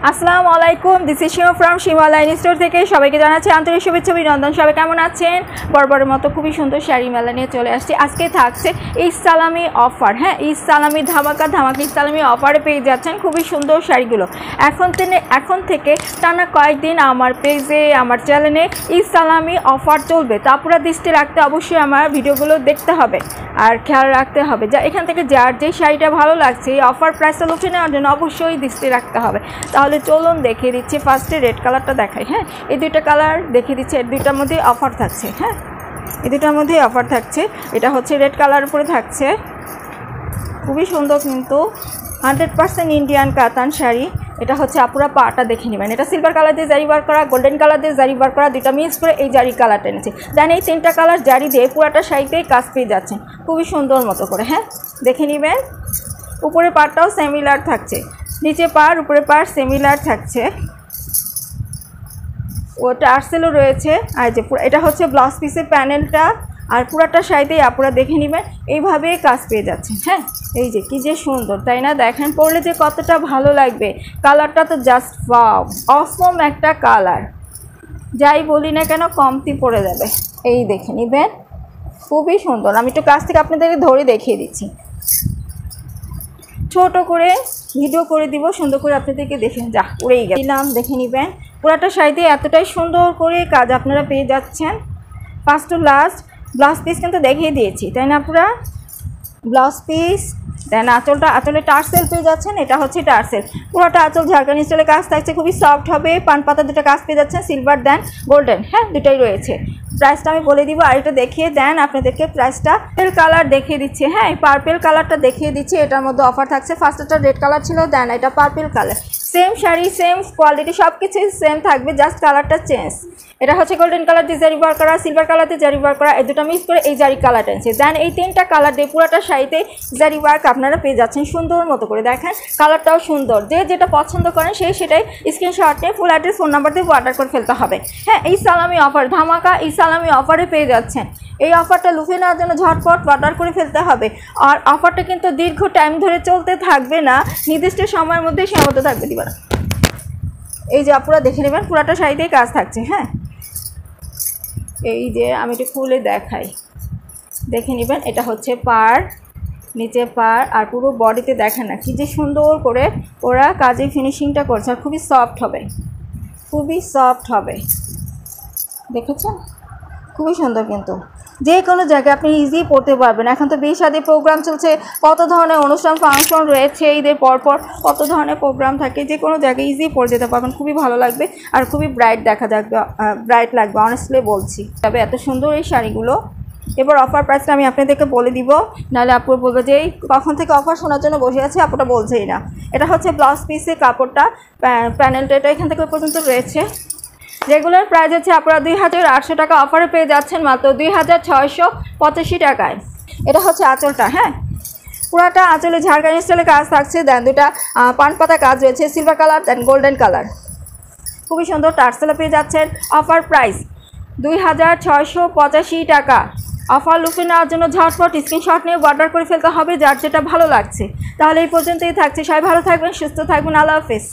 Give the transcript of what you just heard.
আসসালামু আলাইকুম, this is Shima from Shima line store থেকে সবাইকে জানাচ্ছি আন্তরিক শুভেচ্ছা অভিনন্দন। সবাই কেমন আছেন? বরাবরের মতো খুবই সুন্দর শাড়ি মেলা নিয়ে চলে আসছি। আজকে থাকছে ঈদ সালামি অফার। হ্যাঁ, ঈদ সালামি ধামাকা ঈদ সালামি অফারে পেয়ে যাচ্ছেন খুবই সুন্দর শাড়িগুলো। এখন থেকে টানা কয়েকদিন আমার পেজে, আমার চ্যানেলে ঈদ সালামি অফার চলবে। তা পুরো দৃষ্টি রাখতে অবশ্যই আমার ভিডিওগুলো দেখতে হবে আর খেয়াল রাখতে হবে যা এখান থেকে যার যে শাড়িটা ভালো লাগছে এই অফার প্রাইসটা লুটে নেওয়ার জন্য অবশ্যই দৃষ্টি রাখতে হবে। তাহলে চলুন দেখিয়ে দিচ্ছি। ফার্স্টে রেড কালারটা দেখাই। হ্যাঁ, এই দুইটা কালার দেখিয়ে দিচ্ছি। এর দুইটার মধ্যে অফার থাকছে। হ্যাঁ, এই দুইটার মধ্যেই অফার থাকছে। এটা হচ্ছে রেড কালার উপরে থাকছে, খুবই সুন্দর কিন্তু 100% ইন্ডিয়ান কাতান শাড়ি। এটা হচ্ছে আপুরা পাটা দেখে নেবেন। এটা সিলভার কালার দিয়ে জারি ওয়ার্ক করা, গোল্ডেন কালার দিয়ে জারি ওয়ার্ক করা, দুইটা মিক্স করে এই জারি কালারটা এনেছে। দেন এই তিনটা কালার জারি দিয়ে পুরাটা শাড়িতেই কাজ পেয়ে যাচ্ছেন খুবই সুন্দর মতো করে। হ্যাঁ, দেখে নেবেন। উপরে পাটটাও সিমিলার থাকছে, নিচে পার উপরে পার সিমিলার থাকছে। ওটা আর্সেলও রয়েছে। আর যে এটা হচ্ছে ব্লাউজ পিসের প্যানেলটা, আর পুরাটা শাড়িতেই আপনারা দেখে নেবেন এইভাবেই কাজ পেয়ে যাচ্ছেন। হ্যাঁ, এই যে কি যে সুন্দর, তাই না? দেখেন পরলে যে কতটা ভালো লাগবে। কালারটা তো জাস্ট ওয়াও, অসম একটা কালার। যাই বলি না কেন কমতি পড়ে যাবে। এই দেখে নেবেন, খুবই সুন্দর। আমি একটু কাছ থেকে আপনাদেরকে ধরে দেখিয়ে দিচ্ছি, ছোট করে ভিডিও করে দিব, সুন্দর করে আপনাদেরকে দেখে যা উড়েই গেলাম। দেখে নেবেন পুরাটা শাড়িতে এতটাই সুন্দর করে কাজ আপনারা পেয়ে যাচ্ছেন। First to last blouse piece কিন্তু দেখিয়ে দিয়েছি, তাই না? পুরা ব্লাউজ পিস, দেন আঁচলে টার্সেল পেয়ে যাচ্ছেন। এটা হচ্ছে টার্সেল, পুরোটা আঁচল ঝাড়খানি স্টাইলে কাজ থাকছে, খুবই সফট হবে। পান পাতা দুটো কাজ পেয়ে যাচ্ছেন, সিলভার দেন গোল্ডেন। হ্যাঁ, দুটাই রয়েছে। প্রাইসটা আমি বলে দিব, আর এটা দেখিয়ে দেন আপনাদেরকে প্রাইসটা। পার্পেল কালার দেখিয়ে দিচ্ছি। হ্যাঁ, পার্পেল কালারটা দেখিয়ে দিচ্ছি। এটার মধ্যে অফার থাকছে। ফার্স্টটা রেড কালার ছিল, দেন এটা purple colour. Same sari, same quality, সব কিছুই সেম থাকবে, জাস্ট কালারটা চেঞ্জ। এটা হচ্ছে গোল্ডেন কালার দিয়ে জারি ওয়ার্ক করা, সিলভার কালার দিয়ে জারি ওয়ার্ক করা, এই দুটো মিক্স করে এই জারি কালারটা এনেছে। দেন এই তিনটা কালার দিয়ে পুরোটা শাড়িতে জারি ওয়ার্ক আপনারা পেয়ে যাচ্ছেন সুন্দর মতো করে। দেখেন কালারটাও সুন্দর, যে যেটা পছন্দ করেন সেটাই স্ক্রিনশট নিয়ে ফুল অ্যাড্রেস, ফোন নাম্বার দিয়ে অর্ডার করে ফেলতে হবে। হ্যাঁ, এই সালামি অফার ধামাকা এই সালামি অফারে পেয়ে যাচ্ছেন। এই অফারটা লুফে নেওয়ার জন্য ঝটপট অর্ডার করে ফেলতে হবে। আর অফারটা কিন্তু দীর্ঘ টাইম ধরে চলতে থাকবে না, নির্দিষ্ট সময়ের মধ্যেই সীমাবদ্ধ থাকবে। দিবা না, এই যে আপনারা দেখে নেবেন পুরাটা শাড়িতেই কাজ থাকছে। হ্যাঁ, এই যে আমি একটু খুলে দেখাই, দেখে নেবেন। এটা হচ্ছে পার, নিচে পার, আর পুরো বডিতে দেখেন না কি যে সুন্দর করে ওরা কাজে ফিনিশিংটা করছে। আর খুবই সফট হবে, খুবই সফট হবে। দেখেছেন, খুবই সুন্দর কিন্তু যে কোনো জায়গায় আপনি ইজি পড়তে পারবেন। এখন তো বিয়ে শাদী প্রোগ্রাম চলছে, কত ধরনের অনুষ্ঠান ফাংশন রয়েছে, ঈদের পরপর কত ধরনের প্রোগ্রাম থাকে, যে কোনো জায়গায় ইজি পড়ে যেতে পারবেন। খুবই ভালো লাগবে আর খুবই ব্রাইট দেখা যাবে, ব্রাইট লাগবে, অনেস্টলি বলছি। তবে এত সুন্দর এই শাড়িগুলো। এবার অফার প্রাইসটা আমি আপনাদেরকে বলে দিব, নাহলে আপুর বলবে যে কখন থেকে অফার শোনার জন্য বসে আছে, আপুটা বলছেই না। এটা হচ্ছে ব্লাউজ পিসের কাপড়টা, প্যানেলটা এটা এখান থেকে পর্যন্ত রয়েছে। রেগুলার প্রাইস হচ্ছে আপনারা 2800 টাকা, অফারে পেয়ে যাচ্ছেন মাত্র 2685 টাকায়। এটা হচ্ছে আঁচলটা। হ্যাঁ, পুরাটা আঁচলে ঝাড়খানি স্টাইলে কাজ থাকছে। দেন দুটা পান পাতা কাজ রয়েছে, সিলভার কালার দেন গোল্ডেন কালার, খুবই সুন্দর। টার্সেলে পেয়ে যাচ্ছেন। অফার প্রাইস 2685 টাকা। অফার লুফে নেওয়ার জন্য ঝটপট স্ক্রিনশট নিয়ে অর্ডার করে ফেলতে হবে যার যেটা ভালো লাগছে। তাহলে এই পর্যন্তই থাকছে। সবাই ভালো থাকবেন, সুস্থ থাকবেন। আল্লাহ হাফেজ।